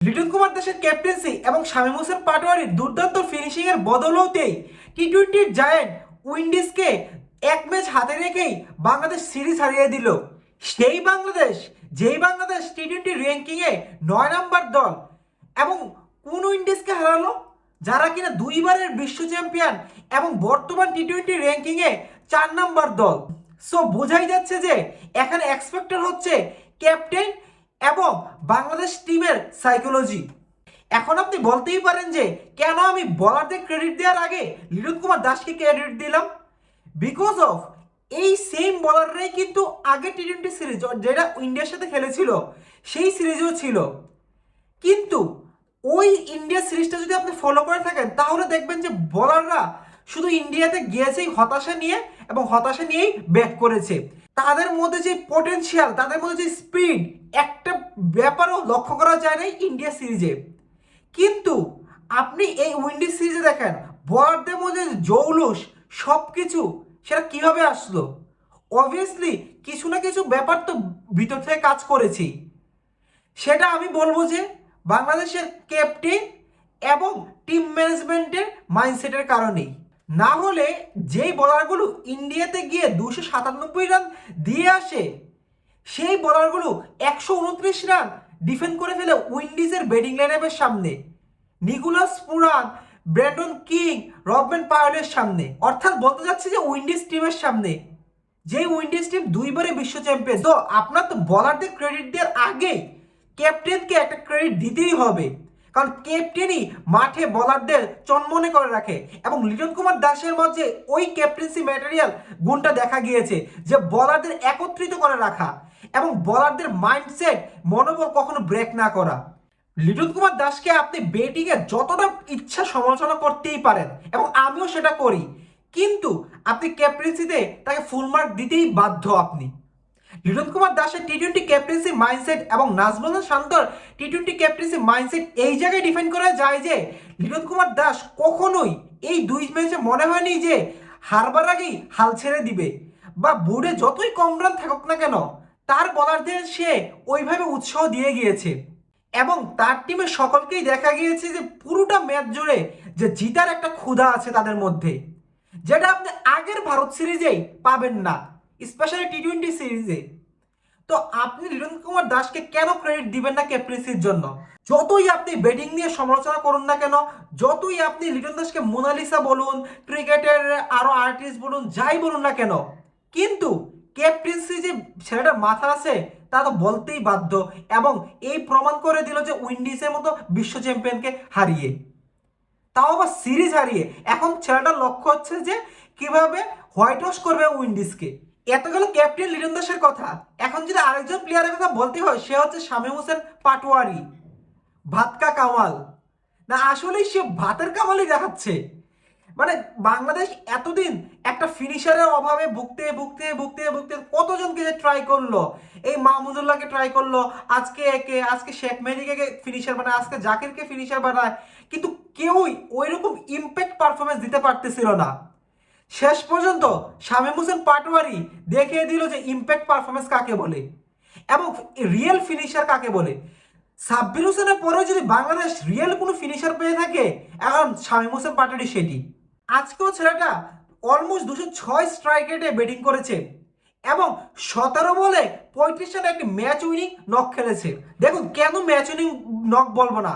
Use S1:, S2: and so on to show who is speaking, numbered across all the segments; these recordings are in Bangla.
S1: লিটন কুমার দাসের ক্যাপ্টেন্সি এবং শামীম হোসেন পাটোয়ারির দুর্দান্ত ফিনিশিং এর বদৌলতেই টি-20 জায়ান্ট উইন্ডিজকে এক ম্যাচ হাতে রেখেই বাংলাদেশ সিরিজ হারিয়ে দিল। সেই বাংলাদেশ, যেই বাংলাদেশ টি-20 র্যাঙ্কিংয়ে 9 নম্বর দল, এবং কোন উইন্ডিজকে হারালো? যারা কিনা দুইবারের বিশ্ব চ্যাম্পিয়ন এবং বর্তমান টি-20 র্যাঙ্কিংয়ে 4 নম্বর দল। সো বোঝাই যাচ্ছে যে এখানে এক্সপেক্টেড হচ্ছে ক্যাপ্টেন এবং বাংলাদেশ টিমের সাইকোলজি। এখন আপনি বলতেই পারেন যে কেন আমি বলারদের ক্রেডিট দেওয়ার আগে লিটন কুমার দাসকে ক্রেডিট দিলাম। বিকজ অফ এই সেম বলাররাই কিন্তু আগে টি-20 সিরিজ যেটা ইন্ডিয়ার সাথে খেলেছিল সেই সিরিজও ছিল। কিন্তু ওই ইন্ডিয়া সিরিজটা যদি আপনি ফলো করে থাকেন তাহলে দেখবেন যে বলাররা শুধু ইন্ডিয়াতে গিয়েছেই হতাশা নিয়ে, এবং হতাশা নিয়েই ব্যাক করেছে। তাদের মধ্যে যে পটেনশিয়াল, তাদের মধ্যে যে স্পিড, একটা ব্যাপারও লক্ষ্য করা যায় না ইন্ডিয়া সিরিজে। কিন্তু আপনি এই উইন্ডিজ সিরিজে দেখেন বলারদের মধ্যে জৌলুস সব কিছু সেটা কিভাবে আসলো? অবভিয়াসলি কিছু না কিছু ব্যাপার তো ভিতর থেকে কাজ করেছি। সেটা আমি বলবো যে বাংলাদেশের ক্যাপ্টেন এবং টিম ম্যানেজমেন্টের মাইন্ডসেটের কারণেই। না হলে যেই বলারগুলো ইন্ডিয়াতে গিয়ে 297 রান দিয়ে আসে, সেই বলারগুলো 129 রান ডিফেন্ড করে ফেলে উইন্ডিজের ব্যাটিং লাইনআপের সামনে, Nicholas Pooran, Brandon king, Rovman পাওয়েলের সামনে। অর্থাৎ বলতে যাচ্ছে যে উইন্ডিজ টিমের সামনে, যে উইন্ডিজ টিম দুইবারে বিশ্ব চ্যাম্পিয়ন। তো আপনার তো বলারদের ক্রেডিট দেওয়ার আগে ক্যাপ্টেনকে একটা ক্রেডিট দিতেই হবে, কারণ ক্যাপ্টেনই মাঠে বলারদের চনমনে করে রাখে। এবং লিটন কুমার দাসের মধ্যে ওই ক্যাপ্টেন্সি ম্যাটেরিয়াল গুণটা দেখা গিয়েছে, যে বলারদের একত্রিত করে রাখা এবং বলারদের মাইন্ডসেট, মনোবল কখনো ব্রেক না করা। লিটন কুমার দাসকে আপনি ব্যাটিংয়ে যতটা ইচ্ছা সমালোচনা করতেই পারেন, এবং আমিও সেটা করি, কিন্তু আপনি ক্যাপ্টেন্সিতে তাকে ফুল মার্ক দিতেই বাধ্য। আপনি লিটন কুমার দাসের টি-20 ক্যাপ্টেন্সি মাইন্ডসেট এবং নাজমুল হাসান শান্তর টি-20 ক্যাপ্টেন্সি মাইন্ডসেট এই জায়গায় ডিফেন্ড করা যায় যে লিটন কুমার দাস কখনোই এই দুই ম্যাচে মনে হয়নি যে হারবার আগেই হাল ছেড়ে দিবে, বা বোর্ডে যতই কম রান থাকুক না কেন তার বলারদের সে ওইভাবে উৎসাহ দিয়ে গিয়েছে। এবং তার টিমের সকলকেই দেখা গিয়েছে যে পুরোটা ম্যাচ জুড়ে যে জিতার একটা ক্ষুধা আছে তাদের মধ্যে, যেটা আপনি আগের ভারত সিরিজেই পাবেন না, স্পেশালি টি-20 সিরিজে। তো আপনি লিটন কুমার দাসকে কেন ক্রেডিট দিবেন না ক্যাপ্টেন্সির জন্য? যতই আপনি ব্যাটিং নিয়ে সমালোচনা করুন না কেন, যতই আপনি লিটন দাসকে মোনালিসা বলুন, ক্রিকেটের আরো আর্টিস্ট বলুন, যাই বলুন না কেন, কিন্তু ক্যাপ্টেন্সি যে ছেলেটার মাথা আছে তা তো বলতেই বাধ্য। এবং এই প্রমাণ করে দিল যে উইন্ডিজের মতো বিশ্ব চ্যাম্পিয়নকে হারিয়ে, তাও আবার সিরিজ হারিয়ে। এখন ছেলেটার লক্ষ্য হচ্ছে যে কিভাবে হোয়াইট ওয়াশ করবে উইন্ডিজকে। এত গেল ক্যাপ্টেন লিটন দাসের কথা। এখন যদি আরেকজন প্লেয়ারের কথা বলতে হয়, সে হচ্ছে শামীম হোসেন পাটোয়ারি, ভাতকা কামাল। না, আসলেই সে ভাতের কামালই দেখাচ্ছে। মানে বাংলাদেশ এতদিন একটা ফিনিশারের অভাবে ভুগতে ভুগতে ভুগতে ভুগতে কতজনকে যে ট্রাই করলো, এই মাহমুদুল্লাহকে ট্রাই করলো, আজকে শেখ মেহেদীকে ফিনিশার বানায়, আজকে জাকিরকে ফিনিশার বানায়, কিন্তু কেউই ওইরকম ইম্প্যাক্ট পারফরমেন্স দিতে পারতেছিল না। শেষ পর্যন্ত শামীম হোসেন পাটোয়ারি দেখিয়ে দিল যে ইম্প্যাক্ট পারফরমেন্স কাকে বলে এবং রিয়েল ফিনিশার কাকে বলে। সাব্বির হোসেনের পরেও যদি বাংলাদেশ রিয়েল কোনো ফিনিশার পেয়ে থাকে, এখন শামীম হোসেন পাটোয়ারি সেটি। আজকেও ছেলেটা অলমোস্ট 206 স্ট্রাইক রেটে ব্যাটিং করেছে এবং 17 বলে 35 রানে একটি ম্যাচ উইনিং নক খেলেছে। দেখুন, কেন ম্যাচ উইনিং নক বলবো না,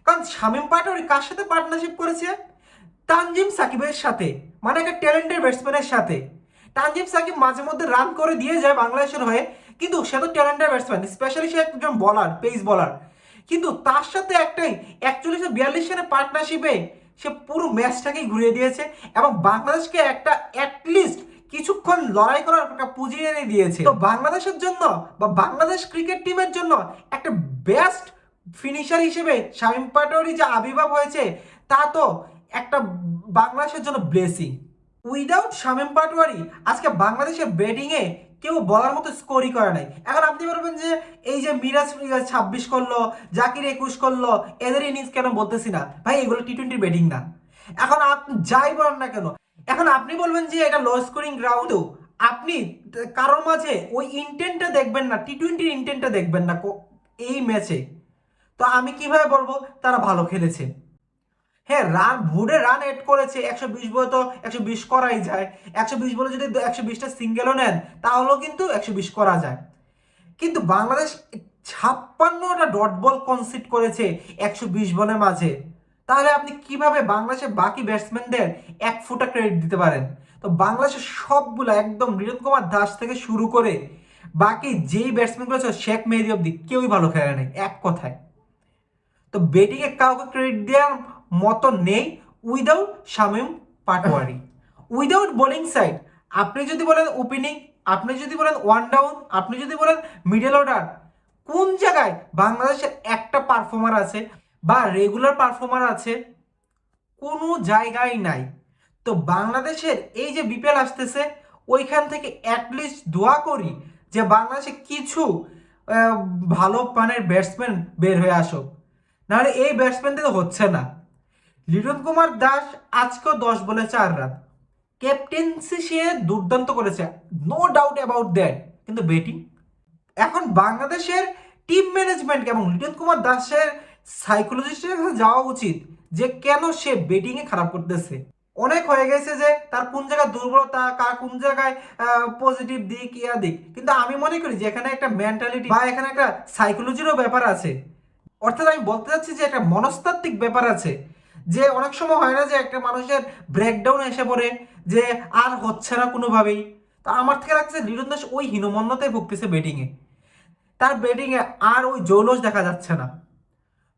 S1: কারণ শামীম পাটোয়ারি কার সাথে পার্টনারশিপ করেছে? তানজিম সাকিবের সাথে, মানে একটা ট্যালেন্টেড ব্যাটসম্যানের সাথে। তানজিম সাকিব মাঝে মধ্যে রান করে দিয়ে যায় বাংলাদেশের হয়ে, কিন্তু সে তো ট্যালেন্টেড ব্যাটসম্যান, স্পেশালি সে একজন বলার, পেস বলার। কিন্তু তার সাথে একটাই 41-42 রানের পার্টনারশিপে সে পুরো ম্যাচটাকেই ঘুরিয়ে দিয়েছে এবং বাংলাদেশকে একটা অ্যাটলিস্ট কিছুক্ষণ লড়াই করার একটা পুঁজি এনে দিয়েছে। তো বাংলাদেশের জন্য বা বাংলাদেশ ক্রিকেট টিমের জন্য একটা বেস্ট ফিনিশার হিসেবে শামীম পাটোয়ারি যে আবির্ভাব হয়েছে, তা তো একটা বাংলাদেশের জন্য ব্লেসিং। উইদাউট শামীম পাটোয়ারি আজকে বাংলাদেশের ব্যাটিংয়ে কেউ বলার মতো স্কোরই করে নাই। এখন আপনি বলবেন যে এই যে মিরাজ 26 করলো, জাকির 21 করলো, এদের ইনিংস কেন বলতেছি না? ভাই, এগুলো টি-20 ব্যাটিং না। এখন আপনি যাই বলেন না কেন, এখন আপনি বলবেন যে এটা লো স্কোরিং গ্রাউন্ডেও আপনি কারোর মাঝে ওই ইন্টেন্টটা দেখবেন না, টি-20 ইন্টেন্টটা দেখবেন না এই ম্যাচে। তো আমি কিভাবে বলবো তারা ভালো খেলেছে? হ্যাঁ, রান এড করেছে 120 বলে, তো 120 করাই যায়। 120 বলে যদি 120টা সিঙ্গেলও নেন তাহলেও কিন্তু 120 করা যায়। কিন্তু বাংলাদেশ 56টা ডট বল কনসিড করেছে 120 বলের মাঝে। তাহলে আপনি কিভাবে বাংলাদেশের বাকি ব্যাটসম্যানদের এক ফুটা ক্রেডিট দিতে পারেন? তো বাংলাদেশের সবগুলো একদম লিটন কুমার দাস থেকে শুরু করে বাকি যেই ব্যাটসম্যানগুলো ছিল শেখ মেহেদী অব্দি কেউই ভালো খেলে নেই এক কথায়। তো ব্যাটিংয়ে কাউকে ক্রেডিট দেওয়ার মতো নেই without Shamim Patwari. Without bowling side, আপনি যদি বলেন ওপেনিং, আপনি যদি বলেন ওয়ান ডাউন, আপনি যদি বলেন মিডল অর্ডার, কোন জায়গায় বাংলাদেশের একটা পারফর্মার আছে বা রেগুলার পারফর্মার আছে? কোনো জায়গায় নাই। তো বাংলাদেশের এই যে বিপিএল আসতেছে, ওইখান থেকে অ্যাটলিস্ট দোয়া করি যে বাংলাদেশে কিছু ভালো মানের ব্যাটসম্যান বের হয়ে আসুক, নাহলে এই ব্যাটসম্যানদের হচ্ছে না। লিটন কুমার দাস আজকেও 10 বলে 4 রান, ক্যাপ্টেন্সি সে দুর্দান্ত করেছে, নো ডাউট অ্যাবাউট দ্যাট। কিন্তু ব্যাটিং, এখন বাংলাদেশের টিম ম্যানেজমেন্ট এবং লিটন কুমার দাসের সাইকোলজিস্টের কাছে যাওয়া উচিত যে কেন সে ব্যাটিংয়ে খারাপ করতেছে। অনেক হয়ে গেছে যে তার কোন জায়গায় দুর্বলতা, কার কোন জায়গায় পজিটিভ দিক ইয়া দিক, কিন্তু আমি মনে করি যে এখানে একটা মেন্টালিটি বা এখানে একটা সাইকোলজিরও ব্যাপার আছে। অর্থাৎ আমি বলতে চাচ্ছি যে একটা মনস্তাত্ত্বিক ব্যাপার আছে, যে অনেক সময় হয় না যে একটা মানুষের ব্রেকডাউন এসে পড়ে যে আর হচ্ছে না কোনোভাবেই। তো আমার থেকে লাগছে লিটন দাস ওই হীনমন্যতায় ভুগতেছে ব্যাটিংয়ে, তার ব্যাটিংয়ে আর ওই জৌলস দেখা যাচ্ছে না।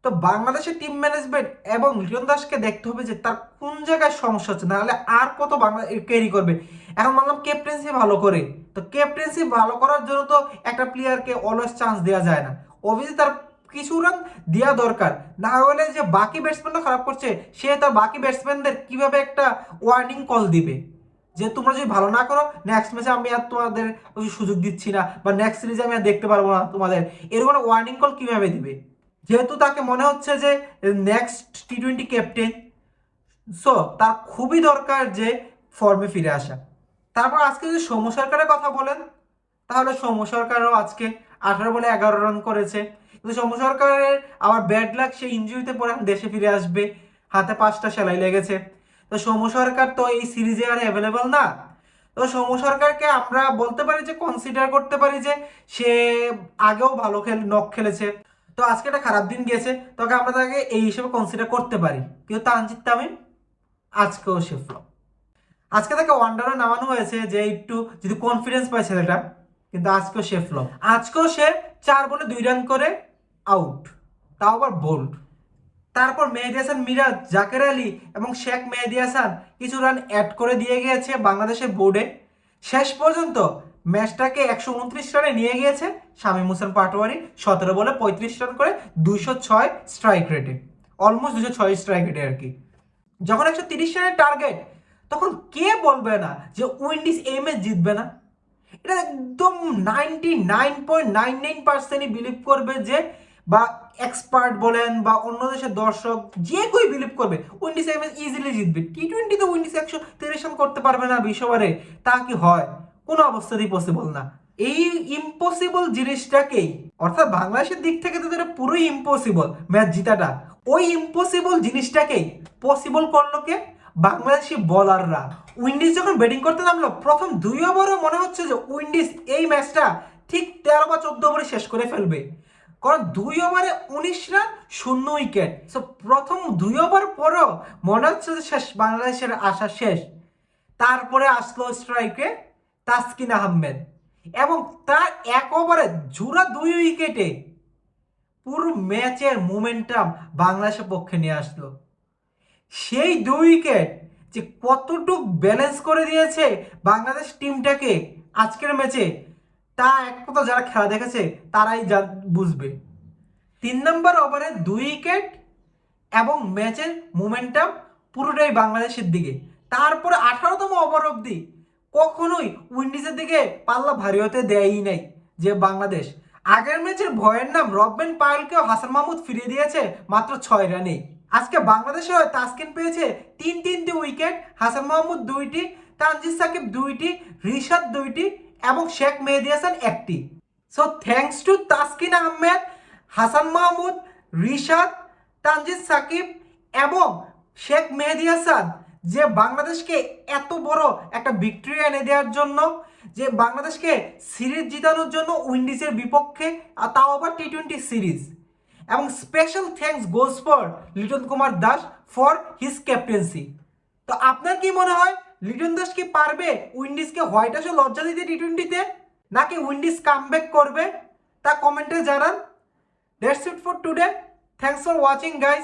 S1: তো বাংলাদেশের টিম ম্যানেজমেন্ট এবং লিটন দাসকে দেখতে হবে যে তার কোন জায়গায় সমস্যা হচ্ছে, নাহলে আর কত বাংলা ক্যারি করবে। এখন বললাম ক্যাপ্টেন্সি ভালো করে, তো ক্যাপ্টেন্সি ভালো করার জন্য তো একটা প্লেয়ারকে অলওয়েজ চান্স দেওয়া যায় না, অবভিয়াসলি তার কিছু রান দেওয়া দরকার। না হলে যে বাকি ব্যাটসম্যানরা খারাপ করছে, সে তার বাকি ব্যাটসম্যানদের কিভাবে একটা ওয়ার্নিং কল দিবে যে তোমরা যদি ভালো না করো নেক্সট ম্যাচে আমি আর তোমাদের সুযোগ দিচ্ছি না, বা নেক্সট সিরিজে আমি আর দেখতে পারবো না তোমাদের, এরকম ওয়ার্নিং কল কিভাবে দিবে? যেহেতু তাকে মনে হচ্ছে যে নেক্সট টি-20 ক্যাপ্টেন, সো তার খুবই দরকার যে ফর্মে ফিরে আসা। তারপর আজকে যদি সৌম্য সরকারের কথা বলেন, তাহলে সৌম্য সরকারও আজকে 18 বলে 11 রান করেছে। কিন্তু সৌম্য সরকারের আবার ব্যাড লাক, সে ইনজুরিতে পড়ে দেশে ফিরে আসবে, হাতে 5টা সেলাই লেগেছে। তো সৌম্য সরকার তো এই সিরিজে আর অ্যাভেলেবল না। তো সৌম্য সরকারকে আমরা বলতে পারি যে কনসিডার করতে পারি যে সে আগেও ভালো নক খেলেছে, তো আজকে একটা খারাপ দিন গেছে, তবে আমরা তাকে এই হিসেবে কনসিডার করতে পারি। কিন্তু তানজিদ তামিম আজকেও সে ফ্লপ। আজকে তাকে ওয়ান্ডারে নামানো হয়েছে যে একটু যদি কনফিডেন্স পায় ছেলেটা, কিন্তু আজকেও সে ফ্লপ। আজকেও সে 4 বলে 2 রান করে আউট, তাও আবার বোল্ড। তারপর মেহেদী হাসান মিরাজ, জাকের আলী এবং শেখ মেহেদী হাসান কিছু রান অ্যাড করে দিয়ে গিয়েছে বাংলাদেশের বোর্ডে। শেষ পর্যন্ত ম্যাচটাকে 129 রানে নিয়ে গিয়েছে শামীম হোসেন পাটোয়ারি, 17 বলে 35 রান করে 206 স্ট্রাইক রেটে, অলমোস্ট 206 স্ট্রাইক রেটে আর কি। যখন 130 রানের টার্গেট, তখন কে বলবে না যে উইন্ডিজ এই ম্যাচ জিতবে না? এটা একদম 99.99% বিলিভ করবে যে, বা এক্সপার্ট বলেন বা অন্য দেশের দর্শক যে কেউ বিলিভ করবে উইন্ডিজ এই ম্যাচ ইজিলি জিতবে। টি-20 তো উইন্ডিজ 130 রান করতে পারবে না 20 ওভারে, তা কি হয়? কোনো অবস্থাতেই পসিবল না। এই ইম্পসিবল জিনিসটাকেই, অর্থাৎ বাংলাদেশের দিক থেকে তো এটা পুরোই ইম্পসিবল ম্যাচ জিতাটা, ওই ইম্পসিবল জিনিসটাকেই পসিবল করলো কে? বাংলাদেশি বোলাররা। উইন্ডিজ যখন ব্যাটিং করতে নামলো প্রথম 2 ওভারও মনে হচ্ছে যে উইন্ডিজ এই ম্যাচটা ঠিক 13 বা 14 ওভারে শেষ করে ফেলবে, কারণ 2 ওভারে 19 রান 0 উইকেট। সো প্রথম 2 ওভার পরও মনে হচ্ছে যে শেষ, বাংলাদেশের আশা শেষ। তারপরে আসলো স্ট্রাইকে তাসকিন আহমেদ, এবং তার 1 ওভারে জোড়া 2 উইকেটে পুরো ম্যাচের মোমেন্টাম বাংলাদেশের পক্ষে নিয়ে আসলো। সেই 2 উইকেট যে কতটুক ব্যালেন্স করে দিয়েছে বাংলাদেশ টিমটাকে আজকের ম্যাচে, তা এক কথা যারা খেলা দেখেছে তারাই বুঝবে। 3 নম্বর ওভারে 2 উইকেট এবং ম্যাচের মোমেন্টাম পুরোটাই বাংলাদেশের দিকে। তারপরে 18তম ওভার অবধি কখনোই উইন্ডিজের দিকে পাল্লা ভারী হতে দেয়ই নাই যে বাংলাদেশ। আগের ম্যাচের ভয়ের নাম রববেন পায়েলকেও হাসান মাহমুদ ফিরিয়ে দিয়েছে মাত্র 6 রানে। আজকে বাংলাদেশে তাসকিন পেয়েছে 3 উইকেট, হাসান মাহমুদ 2টি, তানজিদ সাকিব 2টি, রিশাদ 2টি এবং শেখ মেহেদী হাসান 1টি। So thanks to Taskin Ahmed, Hasan Mahmud, Rishad, Tanzid Sakib এবং শেখ মেহেদী হাসান যে বাংলাদেশকে এত বড় একটা ভিক্টরি এনে দেওয়ার জন্য, যে বাংলাদেশকে সিরিজ জিতানোর জন্য উইন্ডিজের বিপক্ষে, আর তাও আবার টি-20 সিরিজ। এবং special thanks goes for Liton Kumar Das for his captaincy. তো আপনার কি মনে হয় লিটন দাস কি পারবে উইন্ডিজকে হোয়াইট হাউসে লজ্জা দিতে টি-20-তে, নাকি উইন্ডিজ কামব্যাক করবে? তা কমেন্টে জানান। That's it for today. Thanks for watching guys.